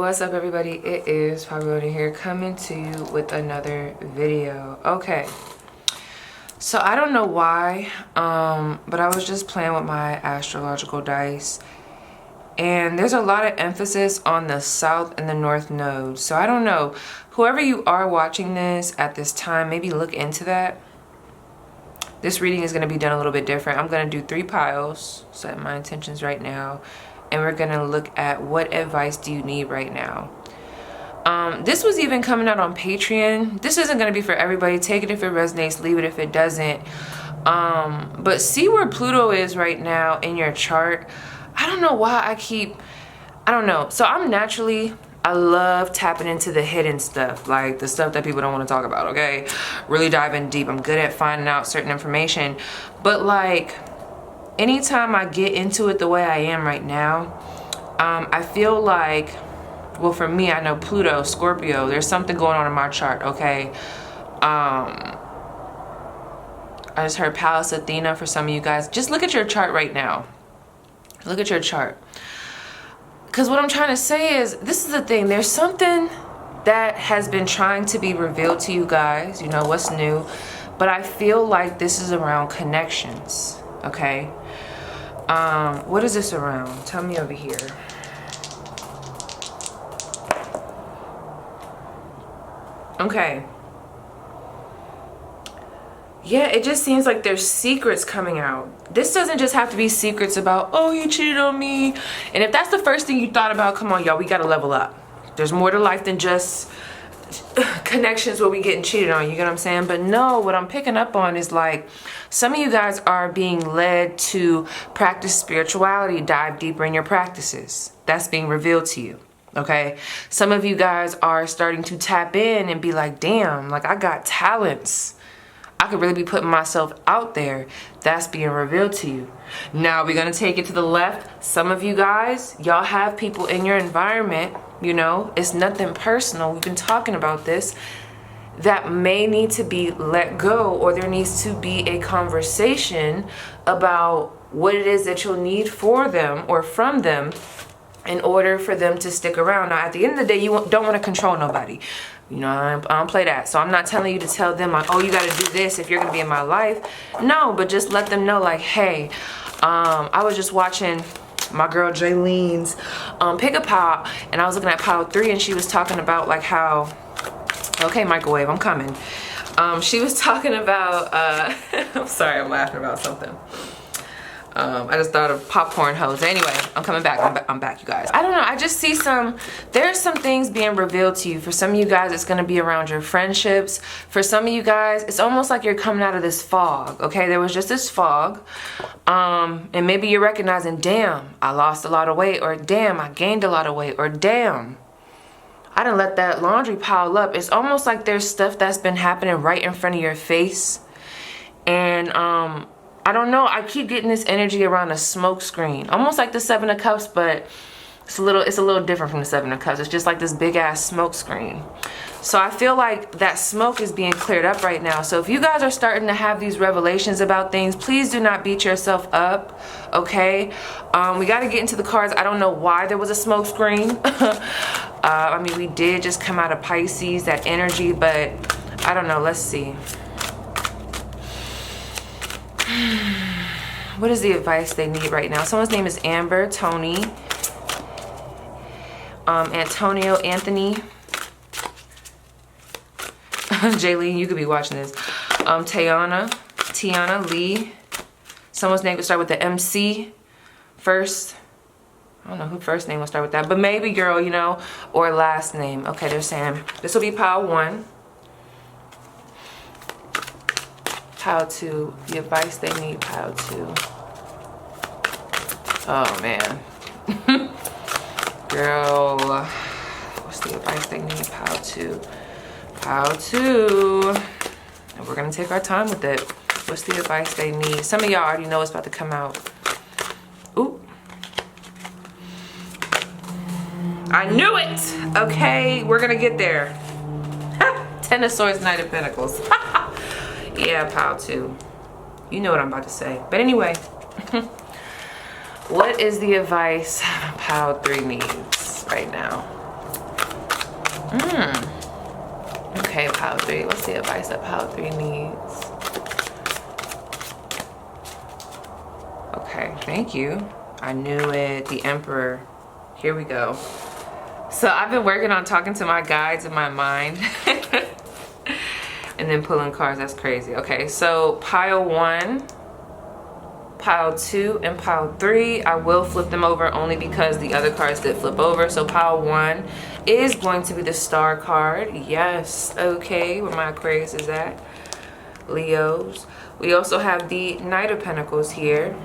What's up, everybody? It is Pablo here, coming to you with another video. Okay, so I don't know why, but I was just playing with my astrological dice, and there's a lot of emphasis on the south and the north nodes. So I don't know, whoever you are watching this at this time, maybe look into that. This reading is going to be done a little bit different. I'm going to do 3 piles, set my intentions right now, and we're going to look at what advice do you need right now. This was even coming out on Patreon. This isn't going to be for everybody. Take it if it resonates, leave it if it doesn't. But see where Pluto is right now in your chart. I don't know why I don't know. So I love tapping into the hidden stuff, like the stuff that people don't want to talk about, okay? Really diving deep. I'm good at finding out certain information. But like, anytime I get into it the way I am right now, I feel like, well, for me, I know Pluto, Scorpio, there's something going on in my chart, okay? I just heard Pallas Athena for some of you guys. Just look at your chart right now. Look at your chart. Because what I'm trying to say is, this is the thing, there's something that has been trying to be revealed to you guys, you know, what's new, but I feel like this is around connections, okay? What is this around? Tell me over here. Okay. Yeah, it just seems like there's secrets coming out. This doesn't just have to be secrets about, oh, he cheated on me. And if that's the first thing you thought about, come on, y'all, we gotta level up. There's more to life than just connections where we getting cheated on, you get what I'm saying? But no, what I'm picking up on is like, some of you guys are being led to practice spirituality, dive deeper in your practices. That's being revealed to you. Okay, some of you guys are starting to tap in and be like, damn, like I got talents. I could really be putting myself out there. That's being revealed to you. Now we're gonna take it to the left. Some of you guys, y'all have people in your environment, you know, it's nothing personal. We've been talking about this, that may need to be let go, or there needs to be a conversation about what it is that you'll need for them or from them in order for them to stick around. Now, at the end of the day, you don't want to control nobody. You know, I don't play that. So I'm not telling you to tell them like, oh, you got to do this if you're going to be in my life. No, but just let them know like, hey, I was just watching my girl Jaylene's pick a pile, and I was looking at pile 3, and she was talking about like how, okay, microwave, I'm coming. She was talking about, I'm sorry, I'm laughing about something. I just thought of popcorn hose. Anyway, I'm coming back. I'm back, you guys. I don't know. I just see there's some things being revealed to you. For some of you guys, it's going to be around your friendships. For some of you guys, it's almost like you're coming out of this fog. Okay, there was just this fog. And maybe you're recognizing, damn, I lost a lot of weight, or damn, I gained a lot of weight, or damn, I didn't let that laundry pile up. It's almost like there's stuff that's been happening right in front of your face. And, I don't know, I keep getting this energy around a smoke screen. Almost like the 7 of Cups, but it's a little different from the 7 of Cups. It's just like this big ass smoke screen. So I feel like that smoke is being cleared up right now. So if you guys are starting to have these revelations about things, please do not beat yourself up, okay? We got to get into the cards. I don't know why there was a smoke screen. I mean, we did just come out of Pisces, that energy, but I don't know. Let's see. What is the advice they need right now? Someone's name is Amber, Tony, Antonio, Anthony, Jaylene, you could be watching this, Tiana, Lee. Someone's name would start with the MC first. I don't know who first name will start with that, but maybe girl, you know, or last name. Okay, they're saying this will be pile 1. Pile 2, the advice they need, pile 2. Oh man. Girl, what's the advice they need, pile 2? Pile 2. And we're gonna take our time with it. What's the advice they need? Some of y'all already know it's about to come out. Ooh. I knew it! Okay, we're gonna get there. 10 of Swords, Knight of Pentacles. Yeah, pile 2. You know what I'm about to say. But anyway, what is the advice pile 3 needs right now? Okay, pile 3. What's the advice that pile 3 needs? Okay, thank you. I knew it. The Emperor. Here we go. So I've been working on talking to my guides in my mind. And then pulling cards. That's crazy. Okay, so pile 1, pile 2, and pile 3. I will flip them over only because the other cards did flip over. So pile 1 is going to be the Star card. Yes. Okay, where my Aquarius is at. Leos. We also have the Knight of Pentacles here.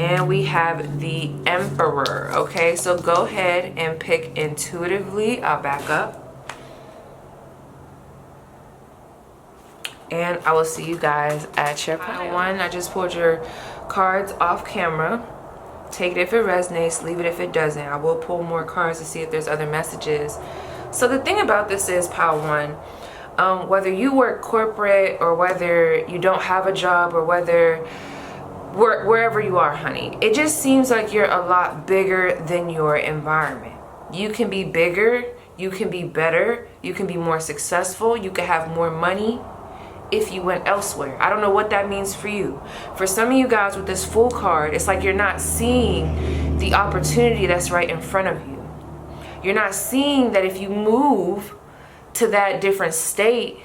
And we have the Emperor. Okay, so go ahead and pick intuitively. I'll back up. And I will see you guys at your pile 1. I just pulled your cards off camera. Take it if it resonates, leave it if it doesn't. I will pull more cards to see if there's other messages. So the thing about this is, pile 1, whether you work corporate or whether you don't have a job or whether wherever you are, honey, it just seems like you're a lot bigger than your environment. You can be bigger, you can be better, you can be more successful, you can have more money if you went elsewhere. I don't know what that means for you. For some of you guys with this Fool card, it's like you're not seeing the opportunity that's right in front of you. You're not seeing that if you move to that different state,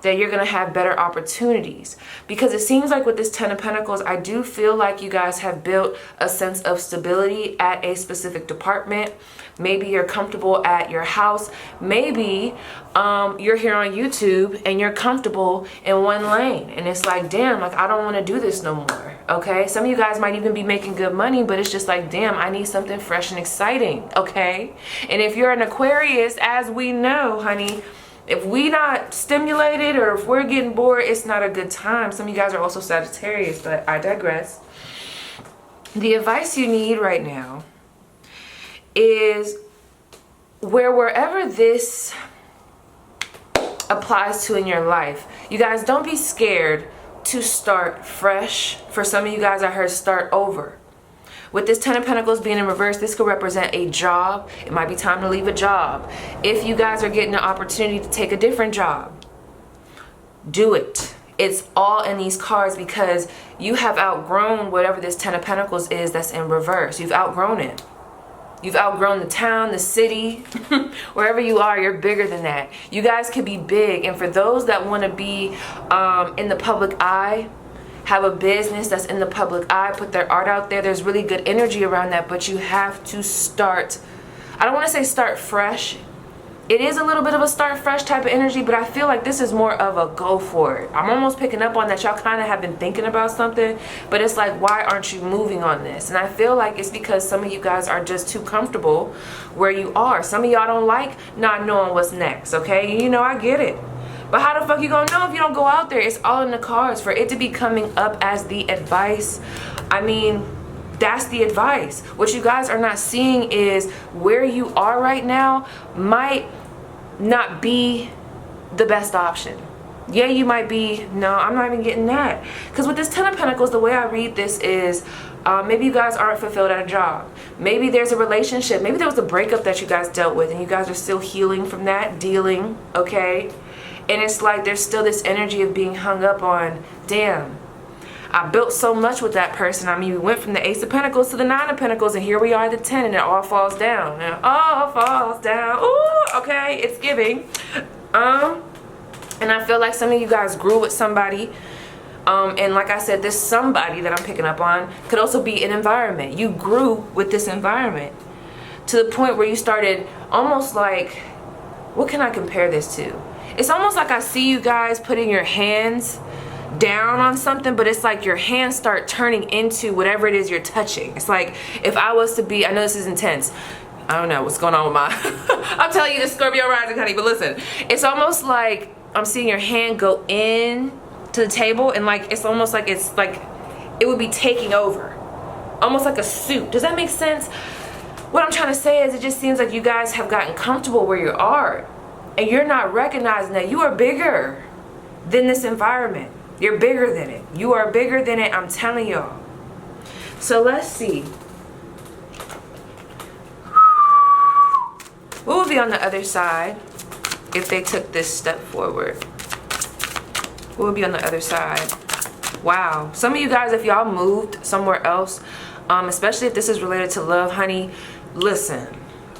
that you're gonna have better opportunities. Because it seems like with this Ten of Pentacles, I do feel like you guys have built a sense of stability at a specific department. Maybe you're comfortable at your house. Maybe you're here on YouTube and you're comfortable in one lane. And it's like, damn, like I don't wanna do this no more, okay? Some of you guys might even be making good money, but it's just like, damn, I need something fresh and exciting, okay? And if you're an Aquarius, as we know, honey, if we not stimulated or if we're getting bored, it's not a good time. Some of you guys are also Sagittarius, but I digress. The advice you need right now is wherever this applies to in your life, you guys don't be scared to start fresh. For some of you guys, I heard start over. With this Ten of Pentacles being in reverse, this could represent a job. It might be time to leave a job. If you guys are getting an opportunity to take a different job, do it. It's all in these cards because you have outgrown whatever this Ten of Pentacles is that's in reverse. You've outgrown it. You've outgrown the town, the city, wherever you are, you're bigger than that. You guys could be big. And for those that want to be in the public eye, have a business that's in the public eye, put their art out there, there's really good energy around that, but you have to start, I don't want to say start fresh. It is a little bit of a start fresh type of energy, but I feel like this is more of a go for it. I'm almost picking up on that y'all kind of have been thinking about something, but it's like, why aren't you moving on this? And I feel like it's because some of you guys are just too comfortable where you are. Some of y'all don't like not knowing what's next, okay? You know, I get it. But how the fuck you gonna know if you don't go out there? It's all in the cards. For it to be coming up as the advice, I mean, that's the advice. What you guys are not seeing is where you are right now might not be the best option. Yeah, you might be, no, I'm not even getting that. Because with this Ten of Pentacles, the way I read this is, maybe you guys aren't fulfilled at a job. Maybe there's a relationship. Maybe there was a breakup that you guys dealt with and you guys are still healing from that, dealing, okay? And it's like there's still this energy of being hung up on, damn, I built so much with that person. I mean, we went from the Ace of Pentacles to the Nine of Pentacles, and here we are at the 10, and it all falls down. And it all falls down. Ooh, okay, it's giving. And I feel like some of you guys grew with somebody. And like I said, this somebody that I'm picking up on could also be an environment. You grew with this environment to the point where you started almost like, what can I compare this to? It's almost like I see you guys putting your hands down on something, but it's like your hands start turning into whatever it is you're touching. It's like if I was to be, I know this is intense. I don't know what's going on with my, I'm telling you this Scorpio rising, honey, but listen, it's almost like I'm seeing your hand go in to the table and like, it's almost like it's like, it would be taking over. Almost like a suit. Does that make sense? What I'm trying to say is it just seems like you guys have gotten comfortable where you are. And you're not recognizing that you are bigger than this environment. You're bigger than it. You are bigger than it, I'm telling y'all. So let's see. What would be on the other side if they took this step forward? What would be on the other side? Wow. Some of you guys, if y'all moved somewhere else, especially if this is related to love, honey, listen.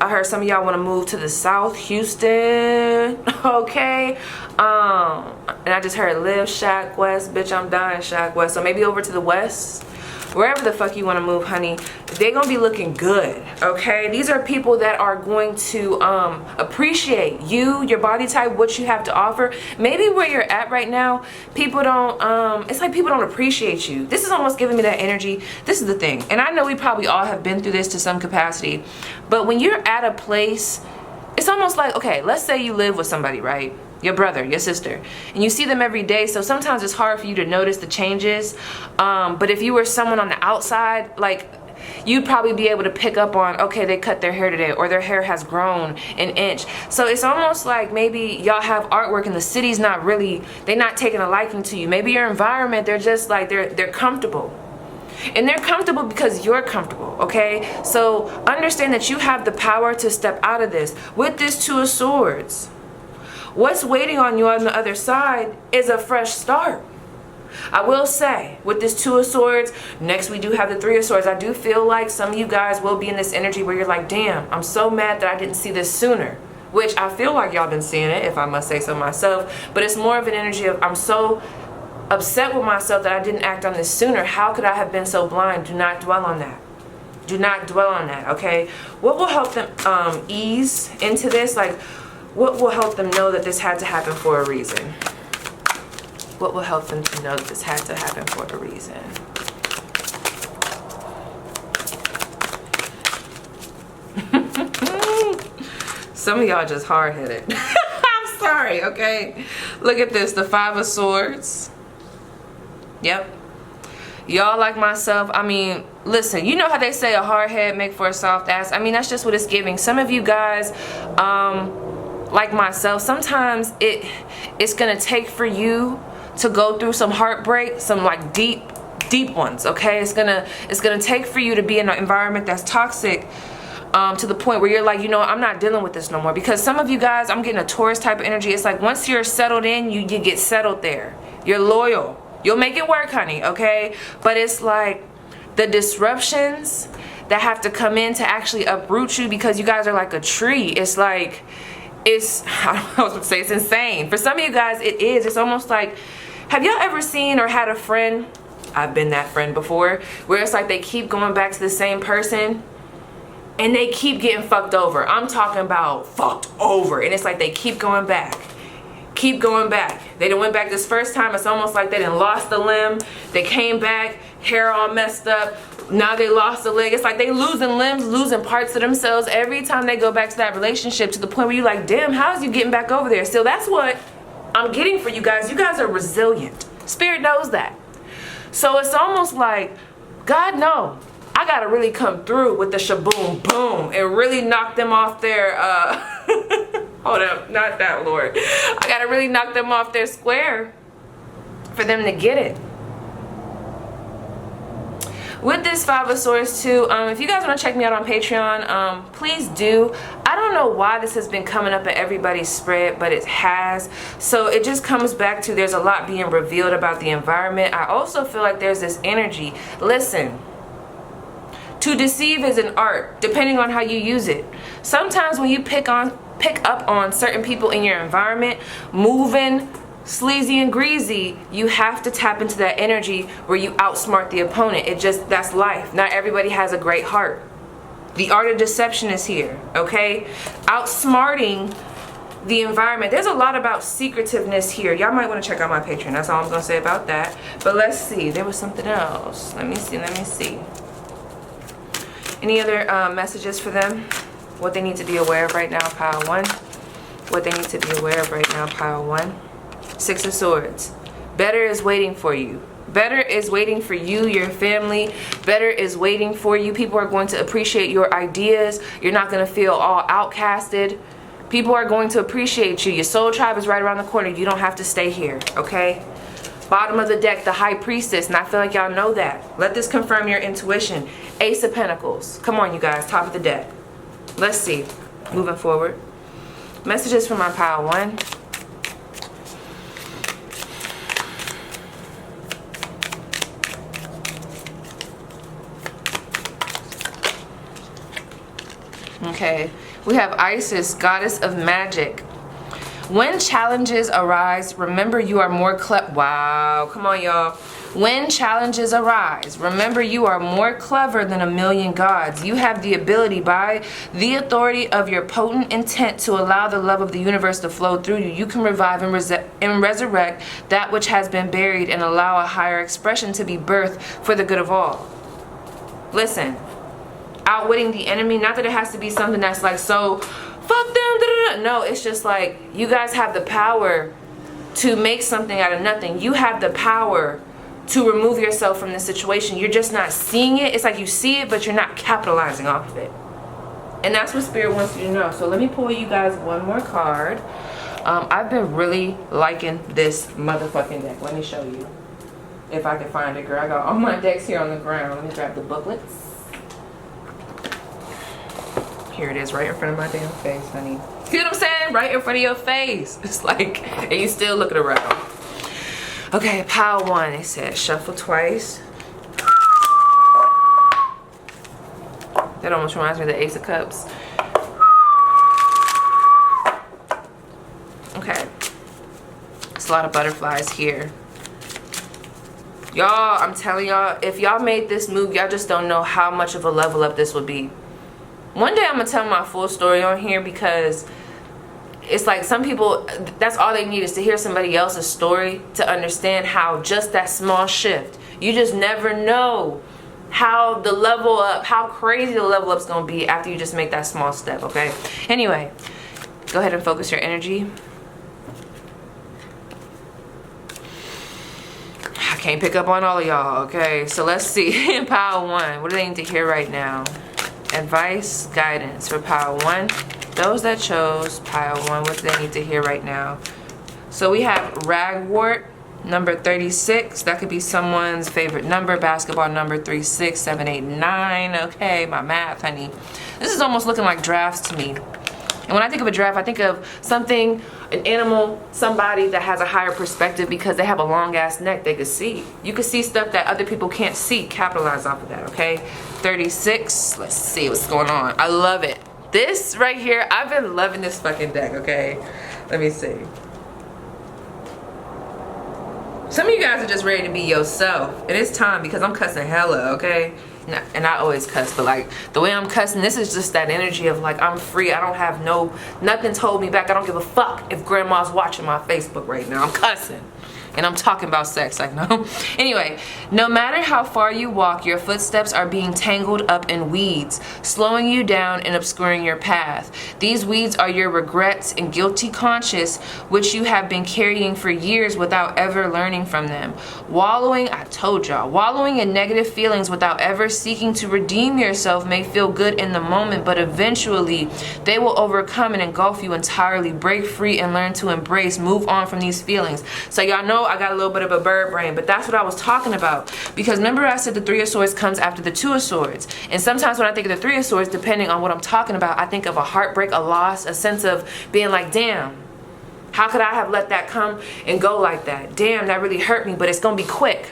I heard some of y'all want to move to the South, Houston, okay? And I just heard live Shack West, bitch, I'm dying Shack West. So maybe over to the West, wherever the fuck you want to move, honey, they're going to be looking good, okay? These are people that are going to appreciate you, your body type, what you have to offer. Maybe where you're at right now, people don't, it's like people don't appreciate you. This is almost giving me that energy. This is the thing. And I know we probably all have been through this to some capacity. But when you're at a place, it's almost like, okay, let's say you live with somebody, right? Your brother, your sister, and you see them every day, so sometimes it's hard for you to notice the changes, but if you were someone on the outside, like, you'd probably be able to pick up on, okay, they cut their hair today, or their hair has grown an inch. So it's almost like maybe y'all have artwork and the city's not really, they're not taking a liking to you. Maybe your environment, they're just like, they're comfortable. And they're comfortable because you're comfortable, okay? So understand that you have the power to step out of this. With this Two of Swords, what's waiting on you on the other side is a fresh start. I will say, with this Two of Swords, next we do have the Three of Swords. I do feel like some of you guys will be in this energy where you're like, damn, I'm so mad that I didn't see this sooner. Which I feel like y'all been seeing it, if I must say so myself. But it's more of an energy of, I'm so upset with myself that I didn't act on this sooner. How could I have been so blind? Do not dwell on that. Do not dwell on that, okay? What will help them ease into this? Like, what will help them know that this had to happen for a reason? What will help them to know that this had to happen for a reason? Some of y'all just hard-headed. I'm sorry, okay? Look at this, the Five of Swords. Yep. Y'all like myself, I mean, listen, you know how they say a hard head make for a soft ass? I mean, that's just what it's giving. Some of you guys, like myself, sometimes it's gonna take for you to go through some heartbreak, some like deep ones, okay? It's gonna take for you to be in an environment that's toxic, to the point where you're like, you know, I'm not dealing with this no more. Because some of you guys, I'm getting a Taurus type of energy. It's like once you're settled in, you get settled there. You're loyal. You'll make it work, honey, okay? But it's like the disruptions that have to come in to actually uproot you, because you guys are like a tree. It's like, I was going to say it's insane. For some of you guys, it is. It's almost like, have y'all ever seen or had a friend, I've been that friend before, where it's like they keep going back to the same person and they keep getting fucked over. I'm talking about fucked over. And it's like they keep going back. Keep going back. They done went back this first time. It's almost like they done lost the limb. They came back, hair all messed up. Now they lost a leg. It's like they losing limbs, losing parts of themselves every time they go back to that relationship, to the point where you're like, damn, how is you getting back over there? So that's what I'm getting for you guys. You guys are resilient. Spirit knows that. So it's almost like, God, no, I gotta really come through with the shaboom boom and really knock them off their hold up, not that, Lord. I gotta really knock them off their square for them to get it. With this Five of Swords too, if you guys want to check me out on Patreon, please do. I don't know why this has been coming up in everybody's spread, but it has. So it just comes back to, there's a lot being revealed about the environment. I also feel like there's this energy. Listen, to deceive is an art, depending on how you use it. Sometimes when you pick up on certain people in your environment, moving sleazy and greasy, you have to tap into that energy where you outsmart the opponent. That's life. Not everybody has a great heart. The art of deception is here, okay? Outsmarting the environment. There's a lot about secretiveness here. Y'all might want to check out my Patreon. That's all I'm going to say about that. But let's see. There was something else. Let me see. Any other messages for them? What they need to be aware of right now, pile one. What they need to be aware of right now, pile one. Six of Swords. Better is waiting for you. Better is waiting for you, your family. Better is waiting for you. People are going to appreciate your ideas. You're not going to feel all outcasted. People are going to appreciate you. Your soul tribe is right around the corner. You don't have to stay here, okay? Bottom of the deck, the High Priestess, and I feel like y'all know that. Let this confirm your intuition. Ace of Pentacles. Come on, you guys, top of the deck. Let's see. moving forward. Messages from my pile 1. Okay, we have Isis, goddess of magic. When challenges arise, remember you are more wow, come on y'all. When challenges arise, remember you are more clever than a million gods. You have the ability by the authority of your potent intent to allow the love of the universe to flow through you. You can revive and resurrect that which has been buried and allow a higher expression to be birthed for the good of all. Listen, outwitting the enemy, not that it has to be something that's like so fuck them, da, da, da. No, it's just like you guys have the power to make something out of nothing. You have the power to remove yourself from the situation. You're just not seeing it. It's like you see it, but you're not capitalizing off of it. And that's what Spirit wants you to know. So let me pull you guys one more card. I've been really liking this motherfucking deck. Let me show you. If I can find it, girl. I got all my decks here on the ground. Let me grab the booklets. Here it is, right in front of my damn face, honey. See what I'm saying? Right in front of your face. It's like, and you still looking around. Okay, pile 1. It said shuffle twice. That almost reminds me of the Ace of Cups. Okay. It's a lot of butterflies here. Y'all, I'm telling y'all, if y'all made this move, y'all just don't know how much of a level up this would be. One day I'm going to tell my full story on here because it's like some people, that's all they need is to hear somebody else's story to understand how just that small shift. You just never know how the level up, how crazy the level up's going to be after you just make that small step, okay? Anyway, go ahead and focus your energy. I can't pick up on all of y'all, okay? So let's see. In pile 1, what do they need to hear right now? Advice, guidance for pile 1. Those that chose pile 1, what do they need to hear right now? So we have ragwort, number 36. That could be someone's favorite number. Basketball number 3, 6, 7, 8, 9. Okay, my math, honey. This is almost looking like drafts to me. And when I think of a draft, I think of something, an animal, somebody that has a higher perspective because they have a long ass neck they could see. You can see stuff that other people can't see. Capitalize off of that, okay? 36. Let's see what's going on. I love it. This right here, I've been loving this fucking deck, okay? Let me see. Some of you guys are just ready to be yourself. And it's time because I'm cussing hella, okay? And I always cuss, but like the way I'm cussing, this is just that energy of like I'm free. I don't have nothing's holding me back. I don't give a fuck if grandma's watching my Facebook right now. I'm cussing. And I'm talking about sex, I know. Anyway, no matter how far you walk, your footsteps are being tangled up in weeds, slowing you down and obscuring your path. These weeds are your regrets and guilty conscience, which you have been carrying for years without ever learning from them. Wallowing in negative feelings without ever seeking to redeem yourself may feel good in the moment, but eventually they will overcome and engulf you entirely. Break free and learn to embrace, move on from these feelings. So y'all know I got a little bit of a bird brain, but that's what I was talking about. Because remember I said the 3 of Swords comes after the 2 of Swords. And sometimes when I think of the 3 of Swords, depending on what I'm talking about, I think of a heartbreak, a loss, a sense of being like, damn, how could I have let that come and go like that? Damn, that really hurt me, but it's gonna be quick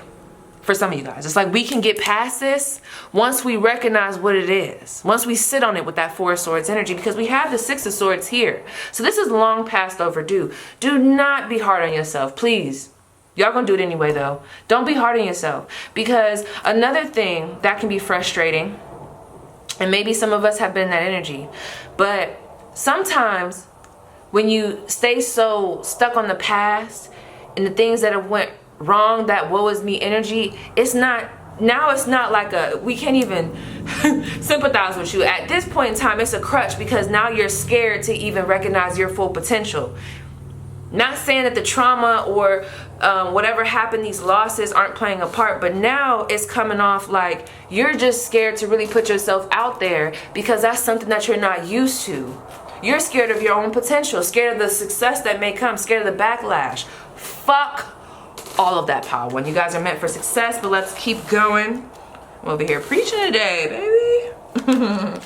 for some of you guys. It's like we can get past this once we recognize what it is. Once we sit on it with that 4 of Swords energy, because we have the 6 of Swords here. So this is long past overdue. Do not be hard on yourself, please. Y'all gonna do it anyway though. Don't be hard on yourself, because another thing that can be frustrating, and maybe some of us have been in that energy, but sometimes when you stay so stuck on the past and the things that have went wrong, that woe is me energy, it's not like we can't even sympathize with you. At this point in time, it's a crutch because now you're scared to even recognize your full potential. Not saying that the trauma or whatever happened, these losses aren't playing a part, but now it's coming off like you're just scared to really put yourself out there because that's something that you're not used to. You're scared of your own potential, scared of the success that may come, scared of the backlash. Fuck all of that, pile 1. You guys are meant for success, but let's keep going. I'm over here preaching today, baby.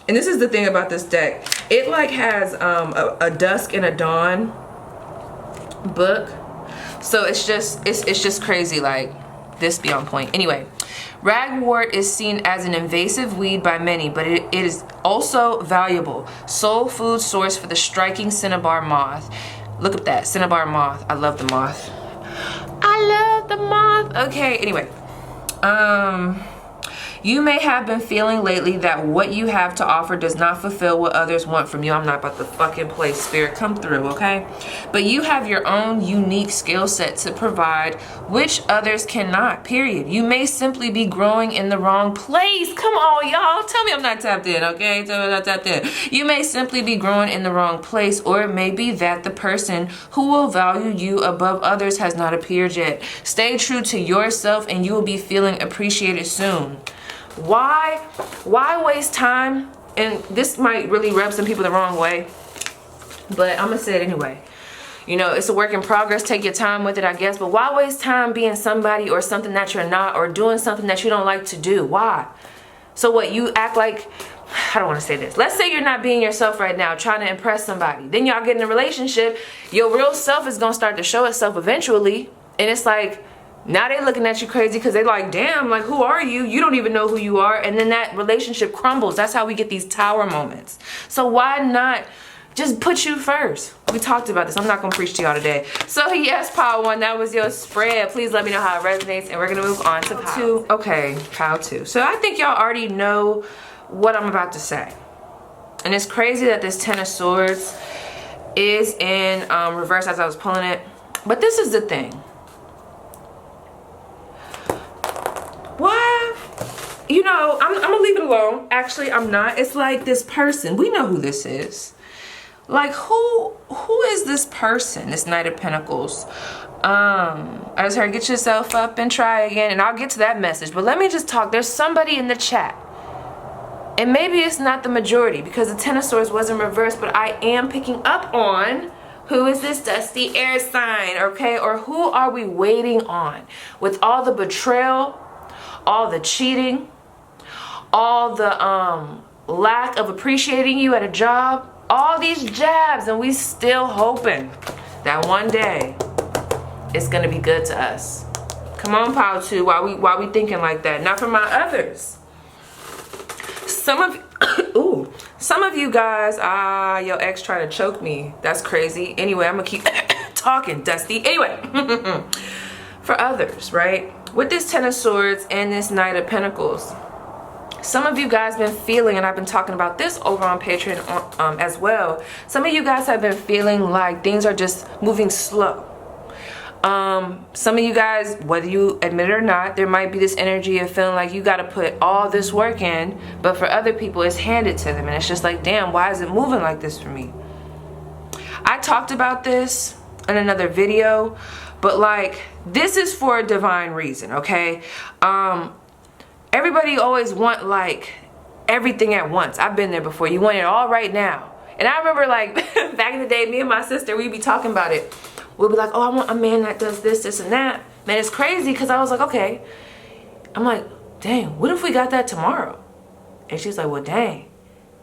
And this is the thing about this deck. It like has a dusk and a dawn book. So it's just crazy. Like, this be on point. Anyway, ragwort is seen as an invasive weed by many, but it is also valuable. Soul food source for the striking cinnabar moth. Look at that, cinnabar moth. I love the moth. I love the moth. Okay, anyway. You may have been feeling lately that what you have to offer does not fulfill what others want from you. I'm not about to fucking play, Spirit. Come through, okay? But you have your own unique skill set to provide, which others cannot, period. You may simply be growing in the wrong place. Come on, y'all. Tell me I'm not tapped in, okay? Tell me I'm not tapped in. You may simply be growing in the wrong place, or it may be that the person who will value you above others has not appeared yet. Stay true to yourself and you will be feeling appreciated soon. Why waste time? And this might really rub some people the wrong way, but I'm gonna say it anyway. You know, it's a work in progress. Take your time with it, I guess. But why waste time being somebody or something that you're not, or doing something that you don't like to do? Why? So what, you act like, I don't want to say this. Let's say you're not being yourself right now, trying to impress somebody. Then y'all get in a relationship. Your real self is gonna start to show itself eventually, and it's like, now they looking at you crazy because they like, damn, like, who are you? You don't even know who you are. And then that relationship crumbles. That's how we get these tower moments. So why not just put you first? We talked about this. I'm not going to preach to y'all today. So yes, pile 1, that was your spread. Please let me know how it resonates. And we're going to move on to pile 2. Okay, pile 2. So I think y'all already know what I'm about to say. And it's crazy that this 10 of Swords is in reverse as I was pulling it. But this is the thing. Why? You know, I'm gonna leave it alone. Actually, I'm not. It's like this person. We know who this is. Like, who is this person? This Knight of Pentacles. I just heard, get yourself up and try again. And I'll get to that message. But let me just talk. There's somebody in the chat. And maybe it's not the majority because the 10 of Swords was in reverse. But I am picking up on, who is this dusty air sign, okay? Or who are we waiting on? With all the betrayal, all the cheating, all the lack of appreciating you at a job, all these jabs, and we still hoping that one day it's gonna be good to us. Come on, pile 2, why we thinking like that? Not for my others. Some of you guys, your ex trying to choke me. That's crazy. Anyway, I'm gonna keep talking, Dusty. Anyway, for others, right? With this 10 of Swords and this Knight of Pentacles, some of you guys been feeling, and I've been talking about this over on Patreon as well, some of you guys have been feeling like things are just moving slow. Some of you guys, whether you admit it or not, there might be this energy of feeling like you got to put all this work in, but for other people it's handed to them, and it's just like, damn, why is it moving like this for me? I talked about this in another video, but like, this is for a divine reason, okay? Everybody always want like everything at once. I've been there before. You want it all right now. And I remember like back in the day, me and my sister, we'd be talking about it. We'll be like, oh, I want a man that does this, this, and that. Man, it's crazy because I was like, okay. I'm like, dang, what if we got that tomorrow? And she's like, well, dang.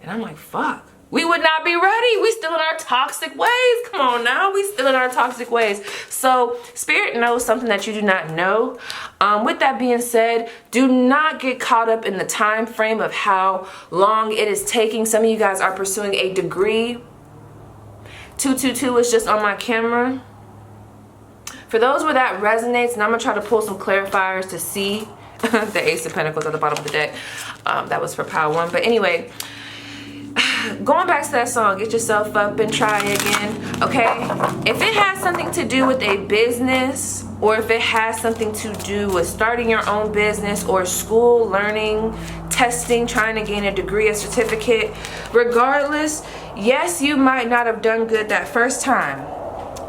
And I'm like, fuck. We would not be ready. We still in our toxic ways. Come on now. We still in our toxic ways. So Spirit knows something that you do not know. With that being said, do not get caught up in the time frame of how long it is taking. Some of you guys are pursuing a degree. 222 is just on my camera. For those where that resonates, and I'm going to try to pull some clarifiers to see the Ace of Pentacles at the bottom of the deck. That was for pile 1. But anyway, going back to that song, get yourself up and try again, okay? If it has something to do with a business, or if it has something to do with starting your own business, or school, learning, testing, trying to gain a degree, a certificate, regardless, yes, you might not have done good that first time.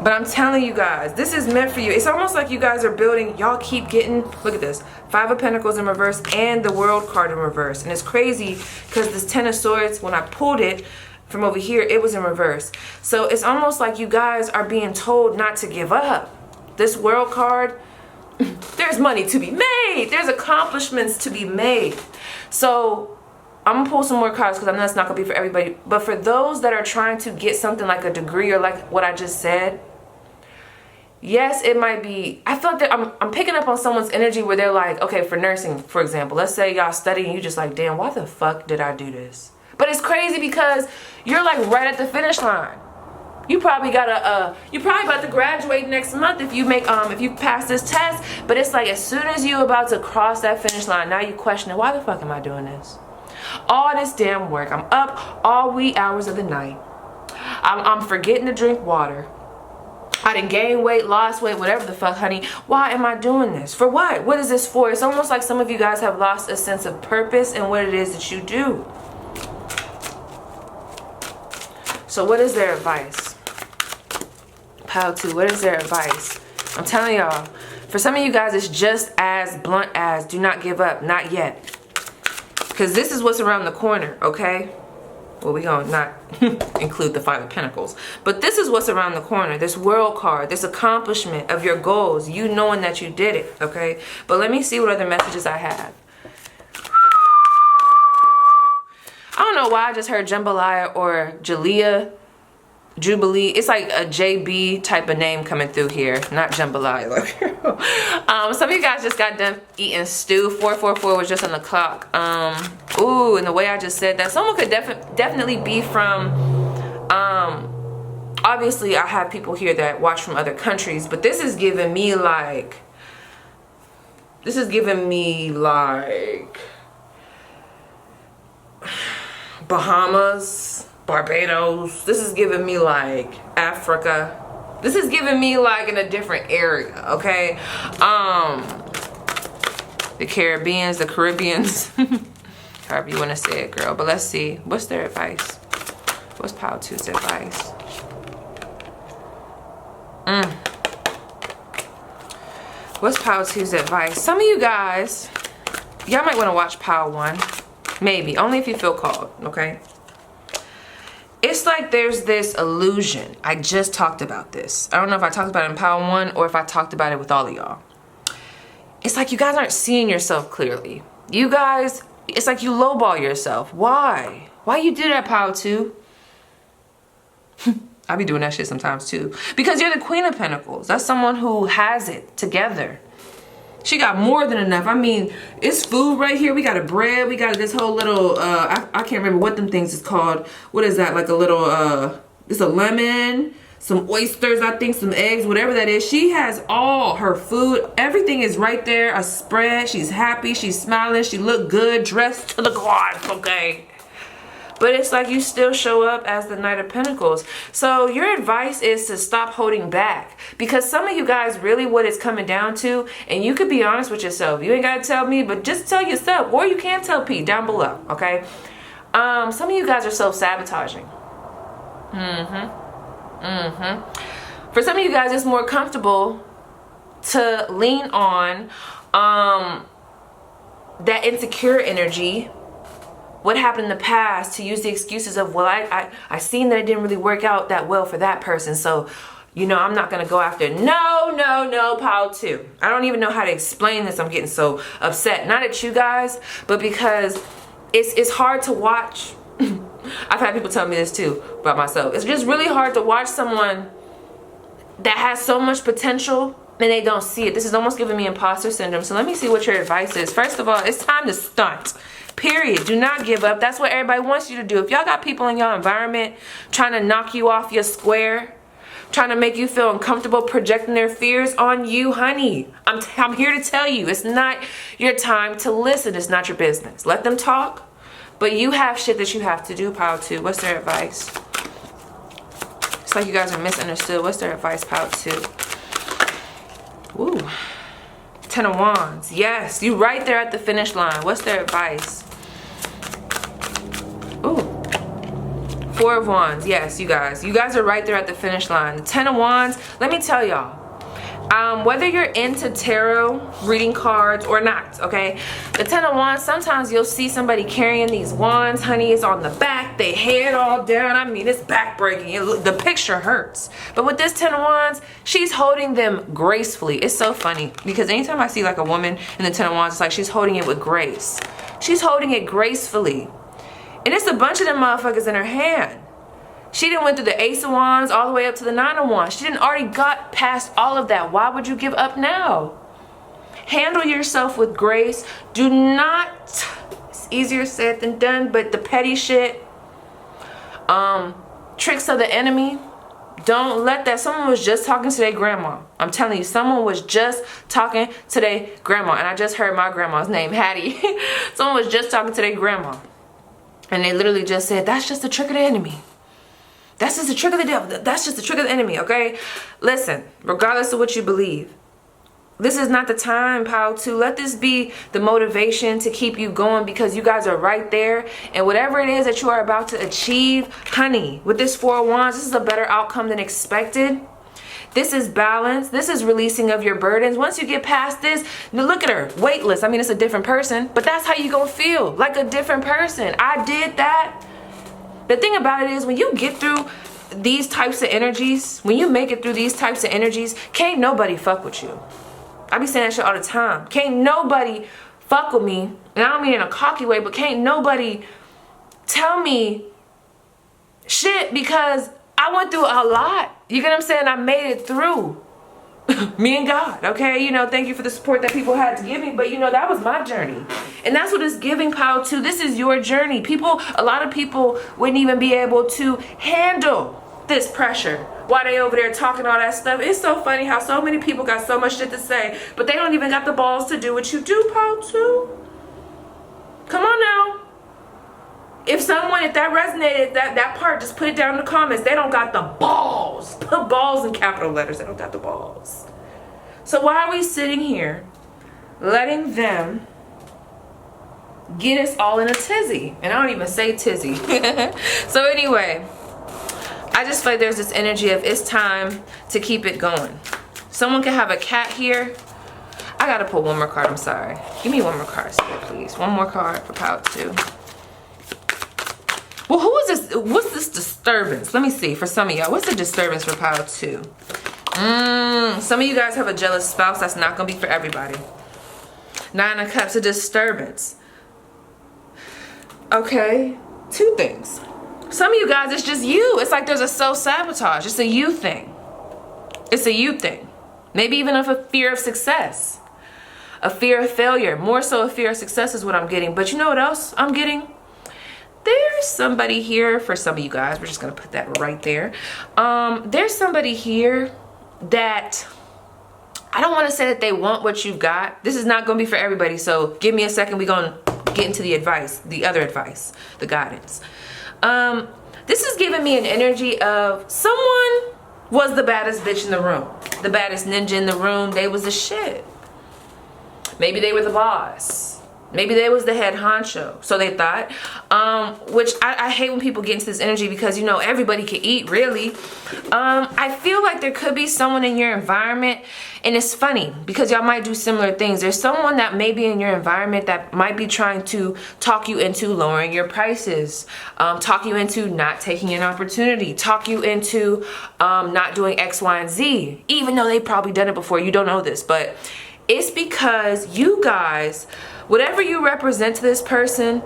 But I'm telling you guys, this is meant for you. It's almost like you guys are building, y'all keep getting, look at this, 5 of Pentacles in reverse and the World card in reverse. And it's crazy because this 10 of Swords, when I pulled it from over here, it was in reverse. So it's almost like you guys are being told not to give up. This World card, there's money to be made. There's accomplishments to be made. So I'm gonna pull some more cards because I know it's not gonna be for everybody. But for those that are trying to get something like a degree or like what I just said, yes, it might be. I feel like that I'm picking up on someone's energy where they're like, okay, for nursing, for example, let's say y'all study and you just like, damn, why the fuck did I do this? But it's crazy because you're like right at the finish line. You probably you're probably about to graduate next month if you make if you pass this test. But it's like as soon as you about to cross that finish line, now you questioning, why the fuck am I doing this? All this damn work. I'm up all wee hours of the night. I'm forgetting to drink water. I didn't gain weight, lost weight, whatever the fuck, honey. Why am I doing this? For what? What is this for? It's almost like some of you guys have lost a sense of purpose in what it is that you do. So what is their advice? Pile 2, what is their advice? I'm telling y'all, for some of you guys, it's just as blunt as do not give up, not yet. Because this is what's around the corner, okay? Well, we gonna not include the 5 of Pentacles. But this is what's around the corner. This world card, this accomplishment of your goals. You knowing that you did it, okay? But let me see what other messages I have. I don't know why I just heard Jambalaya or Jalea. Jubilee. It's like a JB type of name coming through here. Not Jambalaya. Some of you guys just got done eating stew. 444 was just on the clock. Ooh, and the way I just said that, someone could definitely be from, obviously I have people here that watch from other countries, but this is giving me like, Bahamas, Barbados. This is giving me like Africa. This is giving me like in a different area, okay? The Caribbeans, the Caribbeans. However you want to say it, girl. But let's see. What's their advice? What's Pile 2's advice? What's Pile 2's advice? Some of you guys, y'all might want to watch Pile 1. Maybe. Only if you feel called, okay? It's like there's this illusion. I just talked about this. I don't know if I talked about it in Pile 1 or if I talked about it with all of y'all. It's like you guys aren't seeing yourself clearly. You guys, it's like you lowball yourself. Why? Why you do that, Pile 2? I be doing that shit sometimes too. Because you're the Queen of Pentacles. That's someone who has it together. She got more than enough. I mean, it's food right here. We got a bread. We got this whole little, I can't remember what them things is called. What is that? Like a little, it's a lemon, some oysters, I think, some eggs, whatever that is. She has all her food. Everything is right there. A spread. She's happy. She's smiling. She look good. Dressed to the gods, okay? But it's like you still show up as the Knight of Pentacles. So your advice is to stop holding back. Because some of you guys, really what it's coming down to, and you could be honest with yourself. You ain't got to tell me, but just tell yourself. Or you can tell P down below, okay? Some of you guys are self-sabotaging. For some of you guys, it's more comfortable to lean on that insecure energy. What happened in the past, to use the excuses of, well, I seen that it didn't really work out that well for that person, so, you know, I'm not going to go after it. No, Pile 2. I don't even know how to explain this. I'm getting so upset. Not at you guys, but because it's hard to watch. I've had people tell me this too about myself. It's just really hard to watch someone that has so much potential and they don't see it. This is almost giving me imposter syndrome. So let me see what your advice is. First of all, it's time to stunt. Period. Do not give up. That's what everybody wants you to do. If y'all got people in your environment trying to knock you off your square, trying to make you feel uncomfortable, projecting their fears on you, honey, I'm here to tell you, it's not your time to listen. It's not your business. Let them talk, but you have shit that you have to do, Pile 2. What's their advice? It's like you guys are misunderstood. What's their advice, Pile 2? Ooh. 10 of Wands. Yes, you right there at the finish line. What's their advice? Ooh. 4 of Wands. Yes, you guys are right there at the finish line. The 10 of Wands, let me tell y'all, whether you're into tarot reading cards or not, okay, the 10 of Wands, sometimes you'll see somebody carrying these wands, honey. It's on the back, they head all down. I mean, it's backbreaking. The picture hurts. But with this 10 of Wands, she's holding them gracefully. It's so funny because anytime I see like a woman in the 10 of Wands, it's like she's holding it with grace. She's holding it gracefully. And it's a bunch of them motherfuckers in her hand. She didn't went through the Ace of Wands all the way up to the Nine of Wands. She didn't already got past all of that. Why would you give up now? Handle yourself with grace. Do not, it's easier said than done, but the petty shit, tricks of the enemy, don't let that. Someone was just talking to their grandma. I'm telling you, someone was just talking to their grandma. And I just heard my grandma's name, Hattie. Someone was just talking to their grandma. And they literally just said, that's just a trick of the enemy. That's just a trick of the devil. That's just a trick of the enemy, okay? Listen, regardless of what you believe, this is not the time, pal, to let this be the motivation to keep you going, because you guys are right there. And whatever it is that you are about to achieve, honey, with this Four of Wands, this is a better outcome than expected. This is balance. This is releasing of your burdens. Once you get past this, look at her, weightless. I mean, it's a different person, but that's how you gonna feel, like a different person. I did that. The thing about it is, when you get through these types of energies, when you make it through these types of energies, can't nobody fuck with you. I be saying that shit all the time. Can't nobody fuck with me. And I don't mean in a cocky way, but can't nobody tell me shit, because I went through a lot. You get what I'm saying? I made it through. Me and God, okay? You know, thank you for the support that people had to give me, but you know, that was my journey. And that's what it's giving power to. This is your journey. People, a lot of people wouldn't even be able to handle this pressure while they over there talking all that stuff. It's so funny how so many people got so much shit to say, but they don't even got the balls to do what you do, Paul, too. Come on now. If that resonated, that part, just put it down in the comments. They don't got the balls. Put balls in capital letters. They don't got the balls. So why are we sitting here letting them get us all in a tizzy? And I don't even say tizzy. So anyway, I just feel like there's this energy of it's time to keep it going. Someone can have a cat here. I gotta pull one more card, I'm sorry. Give me one more card, please. One more card for power 2. Well, who is this? What's this disturbance? Let me see, for some of y'all, what's the disturbance for power 2? Some of you guys have a jealous spouse. That's not gonna be for everybody. Nine of Cups, a disturbance. Okay, 2 things. Some of you guys, it's just you. It's like there's a self-sabotage. It's a you thing. It's a you thing. Maybe even of a fear of success. A fear of failure. More so a fear of success is what I'm getting. But you know what else I'm getting? There's somebody here, for some of you guys, we're just going to put that right there. There's somebody here that, I don't want to say that they want what you've got. This is not going to be for everybody. So give me a second. We're going to get into the advice, the other advice, the guidance. This is giving me an energy of someone was the baddest bitch in the room. The baddest ninja in the room. They was the shit. Maybe they were the boss. Maybe they was the head honcho, so they thought. Which I hate when people get into this energy, because, you know, everybody can eat, really. I feel like there could be someone in your environment, and it's funny, because y'all might do similar things. There's someone that may be in your environment that might be trying to talk you into lowering your prices, talk you into not taking an opportunity, talk you into not doing X, Y, and Z, even though they've probably done it before. You don't know this, but it's because you guys, whatever you represent to this person,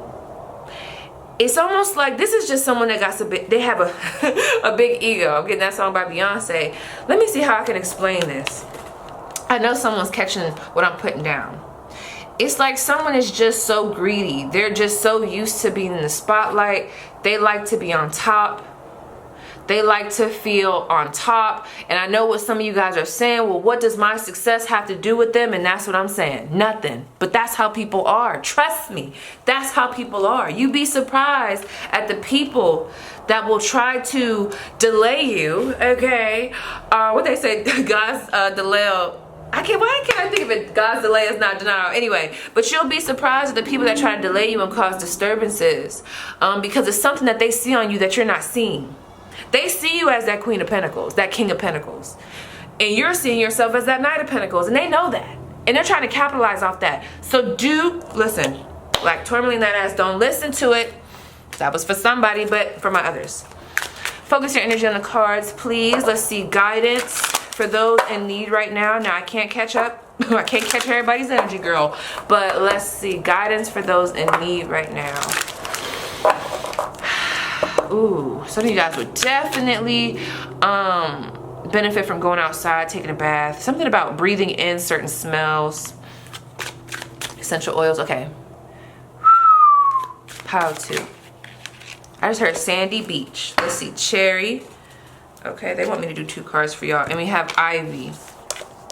it's almost like this is just someone that got they have a big ego. I'm getting that song by Beyonce. Let me see how I can explain this. I know someone's catching what I'm putting down. It's like someone is just so greedy. They're just so used to being in the spotlight. They like to be on top. They like to feel on top. And I know what some of you guys are saying. Well, what does my success have to do with them? And that's what I'm saying. Nothing. But that's how people are. Trust me. That's how people are. You'd be surprised at the people that will try to delay you. Okay. What they say, God's delay. Why can't I think of it? God's delay is not denial. Anyway, but you'll be surprised at the people that try to delay you and cause disturbances. Because it's something that they see on you that you're not seeing. They see you as that Queen of Pentacles, that King of Pentacles. And you're seeing yourself as that Knight of Pentacles. And they know that. And they're trying to capitalize off that. So listen, like tourmaline that ass, don't listen to it. That was for somebody, but for my others. Focus your energy on the cards, please. Let's see guidance for those in need right now. Now, I can't catch up. I can't catch everybody's energy, girl. But let's see guidance for those in need right now. Ooh, some of you guys would definitely benefit from going outside, taking a bath. Something about breathing in certain smells. Essential oils, okay. Pile 2. I just heard sandy beach. Let's see, cherry. Okay, they want me to do 2 cards for y'all. And we have ivy.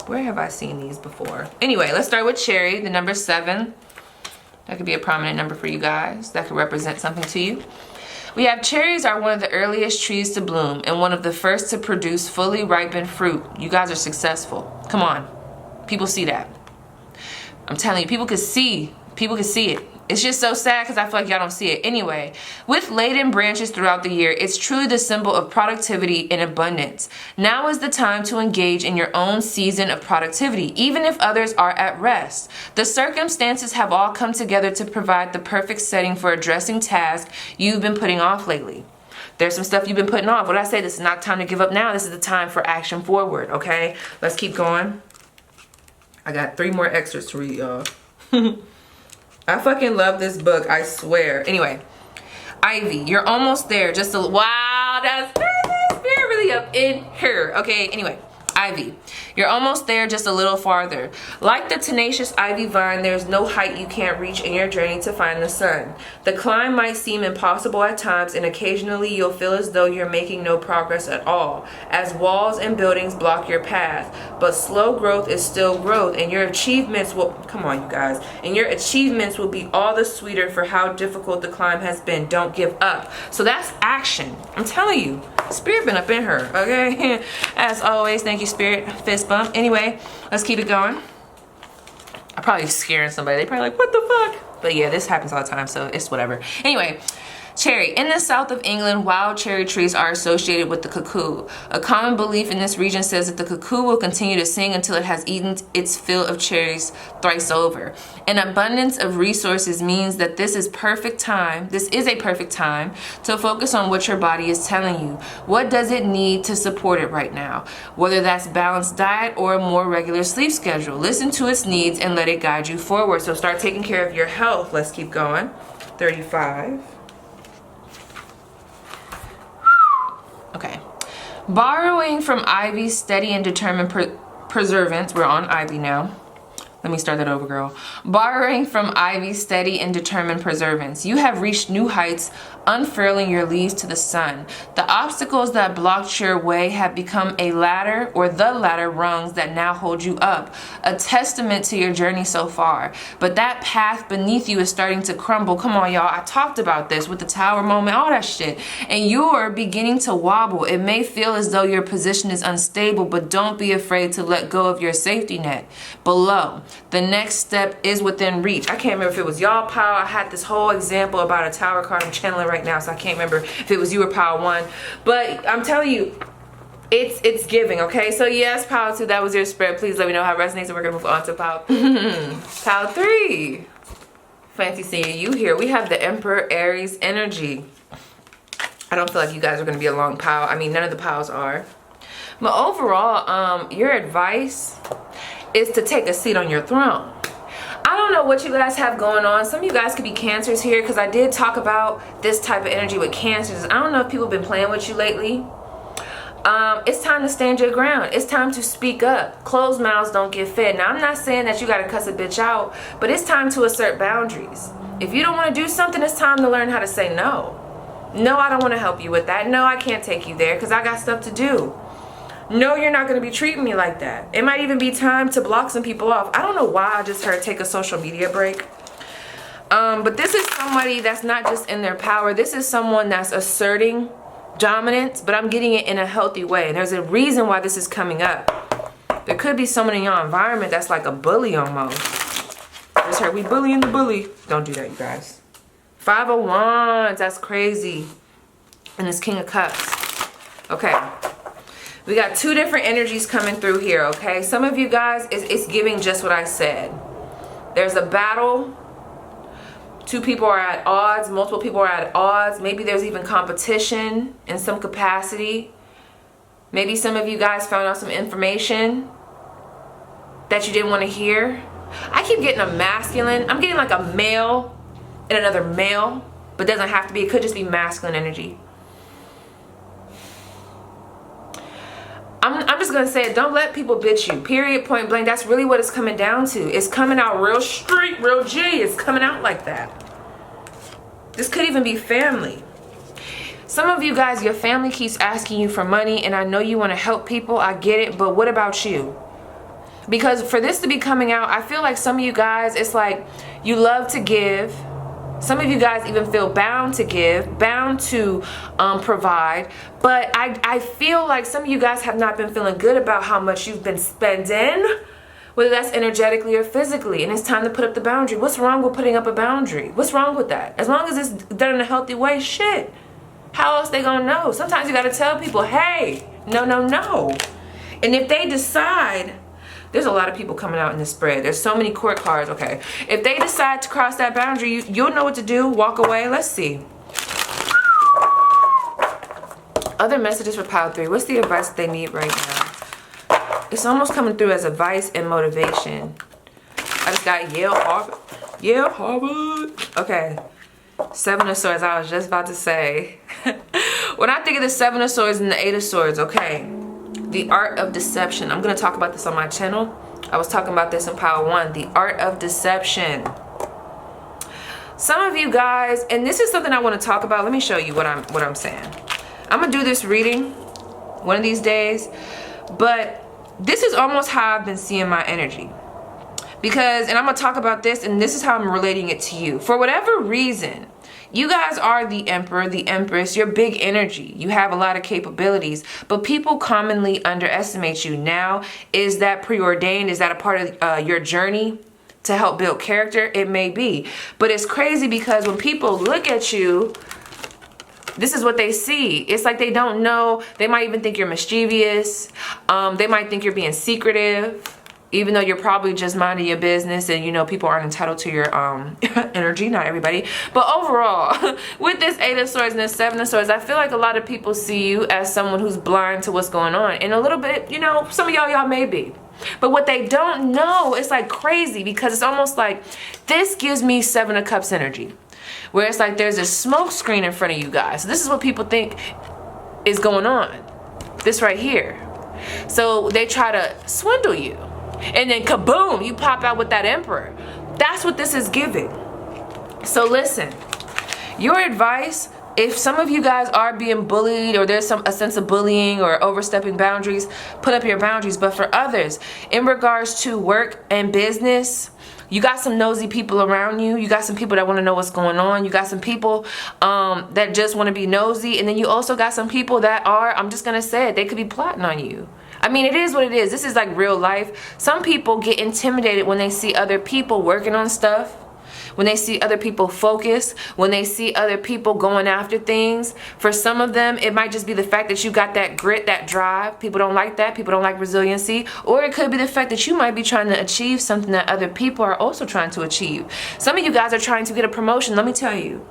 Where have I seen these before? Anyway, let's start with cherry, the number 7. That could be a prominent number for you guys. That could represent something to you. We have cherries are one of the earliest trees to bloom and one of the first to produce fully ripened fruit. You guys are successful. Come on. People see that. I'm telling you, people can see it. It's just so sad because I feel like y'all don't see it. Anyway, with laden branches throughout the year, it's truly the symbol of productivity and abundance. Now is the time to engage in your own season of productivity, even if others are at rest. The circumstances have all come together to provide the perfect setting for addressing tasks you've been putting off lately. There's some stuff you've been putting off. What did I say? This is not time to give up now. This is the time for action forward, okay? Let's keep going. I got 3 more extras to read, y'all. I fucking love this book, I swear. Anyway, ivy, you're almost there. Just a wow, that's crazy. Spirit really up in here. Okay, anyway, ivy, you're almost there, just a little farther. Like the tenacious ivy vine, there's no height you can't reach in your journey to find the sun. The climb might seem impossible at times, and occasionally you'll feel as though you're making no progress at all, as walls and buildings block your path. But slow growth is still growth, and your achievements will, come on you guys, and your achievements will be all the sweeter for how difficult the climb has been. Don't give up. So that's action. I'm telling you, Spirit been up in her, okay? As always, thank you, Spirit. Fist bump. Anyway, let's keep it going. I'm probably scaring somebody. They probably like, what the fuck? But yeah, this happens all the time, so it's whatever. Anyway, cherry. In the south of England, wild cherry trees are associated with the cuckoo. A common belief in this region says that the cuckoo will continue to sing until it has eaten its fill of cherries thrice over. An abundance of resources means that this is a perfect time to focus on what your body is telling you. What does it need to support it right now? Whether that's balanced diet or a more regular sleep schedule. Listen to its needs and let it guide you forward. So start taking care of your health. Let's keep going. 35. Okay. Borrowing from Ivy's steady and determined perseverance. We're on Ivy now. Let me start that over, girl. Borrowing from Ivy's steady and determined perseverance. You have reached new heights, unfurling your leaves to the sun. The obstacles that blocked your way have become a ladder, or the ladder rungs that now hold you up. A testament to your journey so far. But that path beneath you is starting to crumble. Come on, y'all. I talked about this with the tower moment, all that shit. And you're beginning to wobble. It may feel as though your position is unstable, but don't be afraid to let go of your safety net. Below, the next step is within reach. I can't remember if it was y'all, Power. I had this whole example about a tower card I'm channeling right now, so I can't remember if it was you or Power 1. But I'm telling you, it's giving, okay? So yes, Power 2, that was your spread. Please let me know how it resonates, and we're gonna move on to Power Power 3. Fancy seeing you here. We have the Emperor Aries energy. I don't feel like you guys are gonna be a long Power. I mean, none of the Powers are. But overall, your advice is to take a seat on your throne. I don't know what you guys have going on. Some of you guys could be Cancers here, because I did talk about this type of energy with Cancers. I don't know if people have been playing with you lately. It's time to stand your ground. It's time to speak up. Closed mouths don't get fed. Now, I'm not saying that you got to cuss a bitch out, but it's time to assert boundaries. If you don't want to do something, it's time to learn how to say no. No, I don't want to help you with that. No, I can't take you there because I got stuff to do. No, you're not going to be treating me like that. It might even be time to block some people off. I don't know why I just heard take a social media break. But this is somebody that's not just in their power. This is someone that's asserting dominance, but I'm getting it in a healthy way. And there's a reason why this is coming up. There could be someone in your environment that's like a bully almost. Just heard we bullying the bully. Don't do that, you guys. 5 of Wands, that's crazy. And this King of Cups. Okay. We got 2 different energies coming through here, okay? Some of you guys, it's giving just what I said. There's a battle. 2 people are at odds. Multiple people are at odds. Maybe there's even competition in some capacity. Maybe some of you guys found out some information that you didn't want to hear. I keep getting a masculine. I'm getting like a male and another male, but it doesn't have to be. It could just be masculine energy. I'm just gonna say it. Don't let people bitch you. Period, point blank. That's really what it's coming down to. It's coming out real street, real G. It's coming out like that. This could even be family. Some of you guys, your family keeps asking you for money, and I know you want to help people. I get it, but what about you? Because for this to be coming out, I feel like some of you guys, it's like you love to give. Some of you guys even feel bound to give, bound to provide. But I feel like some of you guys have not been feeling good about how much you've been spending, whether that's energetically or physically. And it's time to put up the boundary. What's wrong with putting up a boundary? What's wrong with that? As long as it's done in a healthy way, shit. How else they gonna know? Sometimes you gotta tell people, hey, no, no, no. And if they decide, there's a lot of people coming out in this spread. There's so many court cards, okay. If they decide to cross that boundary, you'll know what to do, walk away. Let's see. Other messages for pile 3. What's the advice they need right now? It's almost coming through as advice and motivation. I just got Yale, Harvard. Yale, Harvard. Okay. 7 of Swords, I was just about to say. When I think of the 7 of Swords and the 8 of Swords, okay. The art of deception. I'm going to talk about this on my channel. I was talking about this in pile 1. The art of deception. Some of you guys, and this is something I want to talk about. Let me show you what I'm saying. I'm going to do this reading one of these days. But this is almost how I've been seeing my energy. Because, and I'm going to talk about this, and this is how I'm relating it to you. For whatever reason, you guys are the Emperor, the Empress. You're big energy. You have a lot of capabilities. But people commonly underestimate you. Now, is that preordained? Is that a part of your journey to help build character? It may be. But it's crazy because when people look at you, this is what they see. It's like they don't know. They might even think you're mischievous. They might think you're being secretive. Even though you're probably just minding your business and you know people aren't entitled to your energy, not everybody. But overall, with this 8 of Swords and this 7 of Swords, I feel like a lot of people see you as someone who's blind to what's going on. And a little bit, you know, some of y'all may be. But what they don't know, it's like crazy because it's almost like this gives me 7 of Cups energy. Where it's like there's a smoke screen in front of you guys. So this is what people think is going on. This right here. So they try to swindle you. And then kaboom, you pop out with that Emperor. That's what this is giving. So listen, your advice, if some of you guys are being bullied or there's a sense of bullying or overstepping boundaries, put up your boundaries. But for others, in regards to work and business, you got some nosy people around you. You got some people that want to know what's going on. You got some people that just want to be nosy. And then you also got some people that are, I'm just going to say it, they could be plotting on you. I mean, it is what it is. This is like real life. Some people get intimidated when they see other people working on stuff, when they see other people focus, when they see other people going after things. For some of them, it might just be the fact that you got that grit, that drive. People don't like that. People don't like resiliency. Or it could be the fact that you might be trying to achieve something that other people are also trying to achieve. Some of you guys are trying to get a promotion. Let me tell you,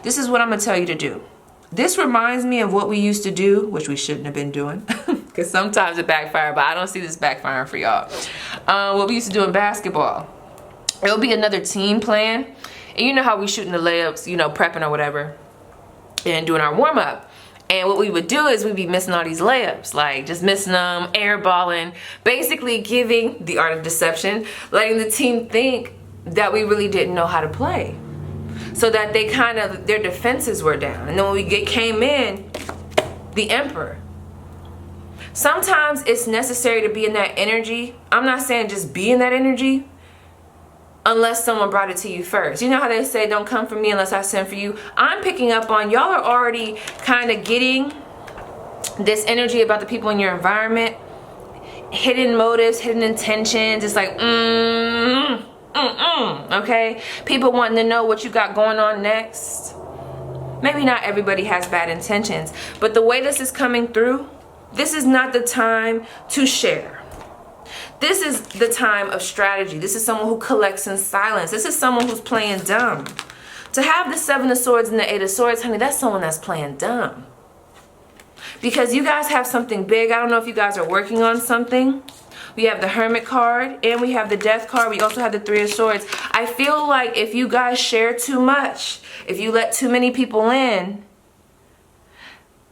this is what I'm going to tell you to do. This reminds me of what we used to do, which we shouldn't have been doing. Because sometimes it backfired, but I don't see this backfiring for y'all. What we used to do in basketball. It'll be another team plan. And you know how we shooting the layups, you know, prepping or whatever. And doing our warm-up. And what we would do is we'd be missing all these layups. Like just missing them, airballing. Basically giving the art of deception. Letting the team think that we really didn't know how to play. So that they kind of, their defenses were down. And then when we came in, the Emperor. Sometimes it's necessary to be in that energy. I'm not saying just be in that energy unless someone brought it to you first. You know how they say don't come for me unless I send for you? I'm picking up on y'all are already kind of getting this energy about the people in your environment. Hidden motives, hidden intentions. It's like, okay? People wanting to know what you got going on next. Maybe not everybody has bad intentions, but the way this is coming through, this is not the time to share. This is the time of strategy. This is someone who collects in silence. This is someone who's playing dumb. To have the 7 of Swords and the 8 of Swords, honey, that's someone that's playing dumb. Because you guys have something big. I don't know if you guys are working on something. We have the Hermit card and we have the Death card. We also have the 3 of Swords. I feel like if you guys share too much, if you let too many people in,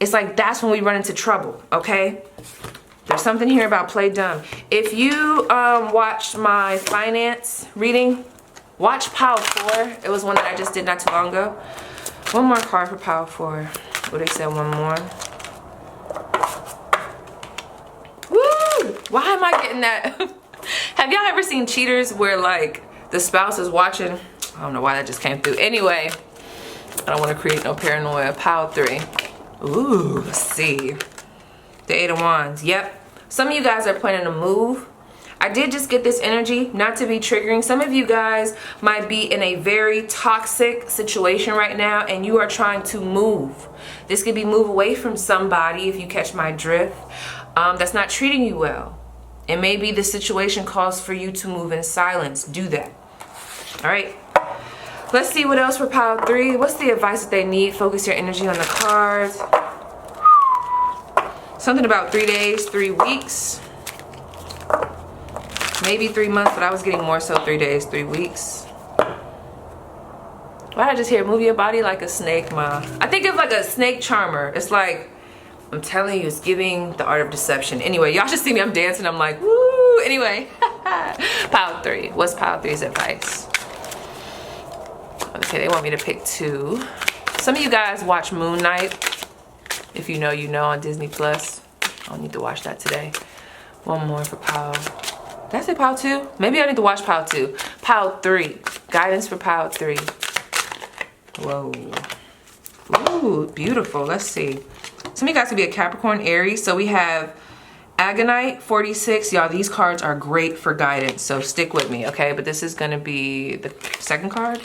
it's like that's when we run into trouble, okay? There's something here about play dumb. If you watched my finance reading, watch Pile 4. It was one that I just did not too long ago. One more card for Pile 4. What they said, one more. Woo! Why am I getting that? Have y'all ever seen Cheaters where like the spouse is watching? I don't know why that just came through. Anyway, I don't want to create no paranoia. Pile 3. Ooh, let's see. The 8 of Wands. Yep. Some of you guys are planning to move. I did just get this energy, not to be triggering. Some of you guys might be in a very toxic situation right now and you are trying to move. This could be move away from somebody, if you catch my drift, that's not treating you well. And maybe the situation calls for you to move in silence. Do that. All right. Let's see what else for Pile 3. What's the advice that they need? Focus your energy on the cards. Something about 3 days, 3 weeks. Maybe 3 months, but I was getting more so 3 days, 3 weeks. Why did I just hear move your body like a snake, ma? I think it's like a snake charmer. It's like, I'm telling you, it's giving the art of deception. Anyway, y'all should see me, I'm dancing, I'm like, woo! Anyway, Pile 3. What's Pile 3's advice? Okay, they want me to pick 2. Some of you guys watch Moon Knight. If you know, you know, on Disney Plus. I don't need to watch that today. One more for Pile. Did I say Pile 2? Maybe I need to watch Pile 2. Pile 3. Guidance for Pile 3. Whoa. Ooh, beautiful. Let's see. Some of you guys could be a Capricorn, Aries. So we have Agonite, 46. Y'all, these cards are great for guidance. So stick with me, okay? But this is going to be the second card.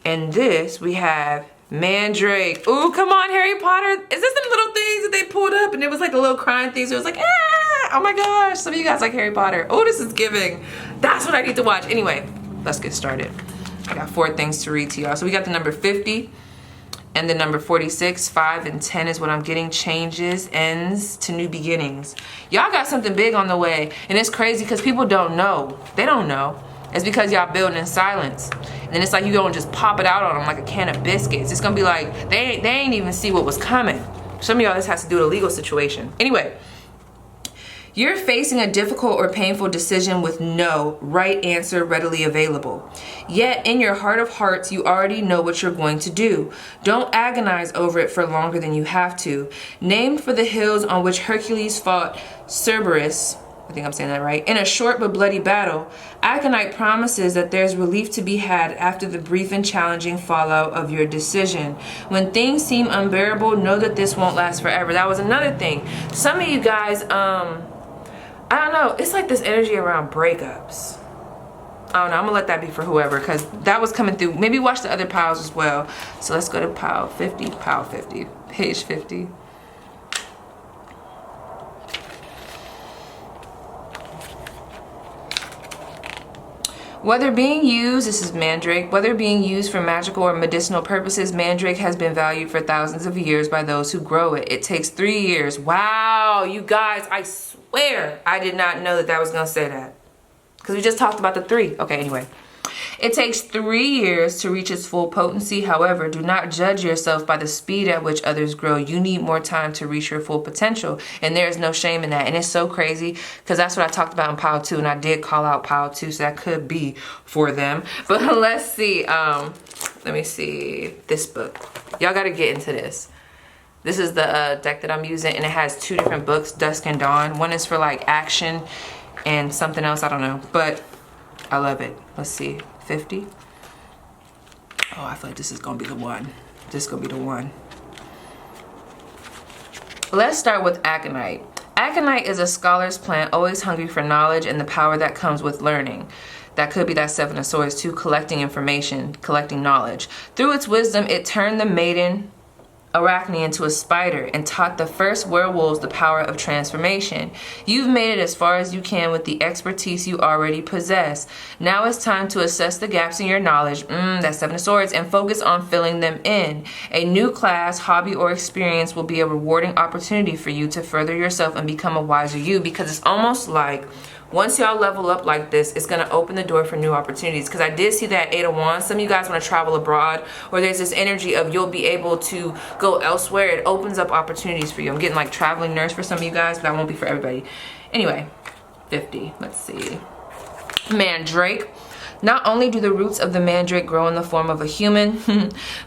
And this, we have Mandrake. Ooh, come on, Harry Potter. Is this the little things that they pulled up? And it was like the little crying things. It was like, ah, oh my gosh. Some of you guys like Harry Potter. Oh, this is giving. That's what I need to watch. Anyway, let's get started. I got 4 things to read to y'all. So we got the number 50 and the number 46. 5 and 10 is what I'm getting. Changes, ends to new beginnings. Y'all got something big on the way. And it's crazy because people don't know. They don't know. It's because y'all building in silence. And then it's like you don't just pop it out on them like a can of biscuits. It's gonna be like, they ain't even see what was coming. Some of y'all, this has to do with a legal situation. Anyway, you're facing a difficult or painful decision with no right answer readily available. Yet in your heart of hearts, you already know what you're going to do. Don't agonize over it for longer than you have to. Named for the hills on which Hercules fought Cerberus, I think I'm saying that right, in a short but bloody battle, Aconite promises that there's relief to be had after the brief and challenging fallout of your decision. When things seem unbearable, know that this won't last forever. That was another thing. Some of you guys, I don't know, it's like this energy around breakups. I don't know, I'm gonna let that be for whoever, because that was coming through. Maybe watch the other piles as well. So let's go to pile 50, page 50. Whether being used, this is Mandrake, whether being used for magical or medicinal purposes, Mandrake has been valued for thousands of years by those who grow it. It takes 3 years. Wow, you guys, I swear I did not know that was going to say that. Because we just talked about the 3. Okay, anyway. It takes 3 years to reach its full potency. However, do not judge yourself by the speed at which others grow. You need more time to reach your full potential. And there is no shame in that. And it's so crazy because that's what I talked about in pile 2. And I did call out pile 2. So that could be for them. But let's see. Let me see this book. Y'all got to get into this. This is the deck that I'm using. And it has 2 different books, Dusk and Dawn. One is for like action and something else. I don't know. But I love it. Let's see, 50. Oh, I feel like this is gonna be the one. This is gonna be the one. Let's start with Aconite. Aconite is a scholar's plant, always hungry for knowledge and the power that comes with learning. That could be that 7 of Swords too, collecting information, collecting knowledge. Through its wisdom, it turned the maiden Arachne into a spider and taught the first werewolves the power of transformation. You've made it as far as you can with the expertise you already possess. Now it's time to assess the gaps in your knowledge, that 7 of Swords, and focus on filling them in. A new class, hobby, or experience will be a rewarding opportunity for you to further yourself and become a wiser you, because it's almost like Once y'all level up like this, it's going to open the door for new opportunities. Because I did see that 8 of Wands. Some of you guys want to travel abroad, or there's this energy of you'll be able to go elsewhere. It opens up opportunities for you. I'm getting like traveling nurse for some of you guys, but that won't be for everybody. Anyway, 50. Let's see. Mandrake. Not only do the roots of the mandrake grow in the form of a human,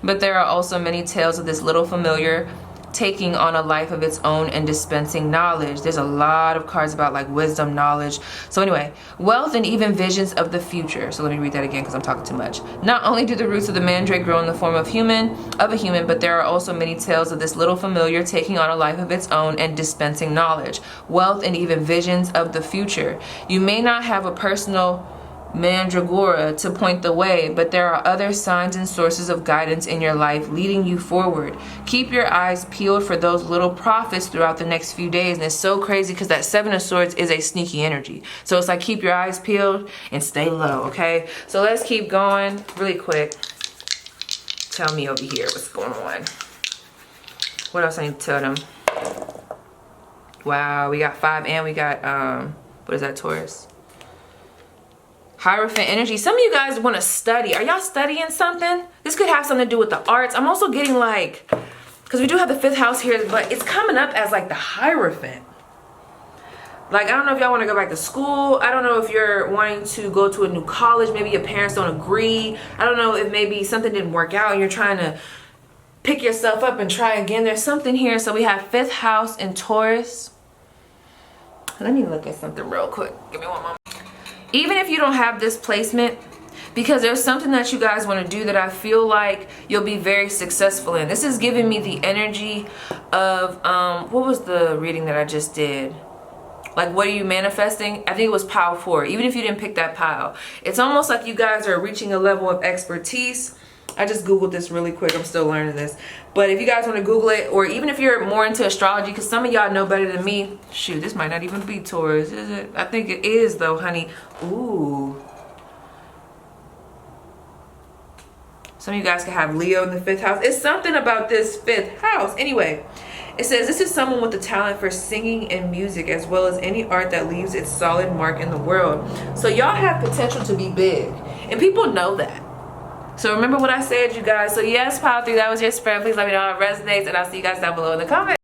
but there are also many tales of this little familiar taking on a life of its own and dispensing knowledge. There's a lot of cards about like wisdom, knowledge. So anyway, wealth and even visions of the future. So let me read that again because I'm talking too much. Not only do the roots of the mandrake grow in the form of a human, but there are also many tales of this little familiar taking on a life of its own and dispensing knowledge, wealth and even visions of the future. You may not have a personal mandragora to point the way, but there are other signs and sources of guidance in your life leading you forward. Keep your eyes peeled for those little prophets throughout the next few days. And it's so crazy because that 7 of Swords is a sneaky energy. So it's like keep your eyes peeled and stay low, okay? So let's keep going really quick. Tell me over here what's going on. What else I need to tell them? Wow, we got 5 and we got, what is that, Taurus? Hierophant energy. Some of you guys want to study. Are y'all studying something? This could have something to do with the arts. I'm also getting like, because we do have the 5th house here, but it's coming up as like the Hierophant. Like, I don't know if y'all want to go back to school. I don't know if you're wanting to go to a new college. Maybe your parents don't agree. I don't know if maybe something didn't work out and you're trying to pick yourself up and try again. There's something here. So we have 5th house in Taurus. Let me look at something real quick. Give me one moment. Even if you don't have this placement, because there's something that you guys want to do that I feel like you'll be very successful in. This is giving me the energy of, what was the reading that I just did? Like, what are you manifesting? I think it was pile 4, even if you didn't pick that pile. It's almost like you guys are reaching a level of expertise. I just Googled this really quick. I'm still learning this. But if you guys want to Google it, or even if you're more into astrology, because some of y'all know better than me. Shoot, this might not even be Taurus, is it? I think it is, though, honey. Ooh. Some of you guys can have Leo in the 5th house. It's something about this 5th house. Anyway, it says this is someone with the talent for singing and music, as well as any art that leaves its solid mark in the world. So y'all have potential to be big. And people know that. So remember what I said, you guys. So yes, pile 3, that was your spread. Please let me know how it resonates, and I'll see you guys down below in the comments.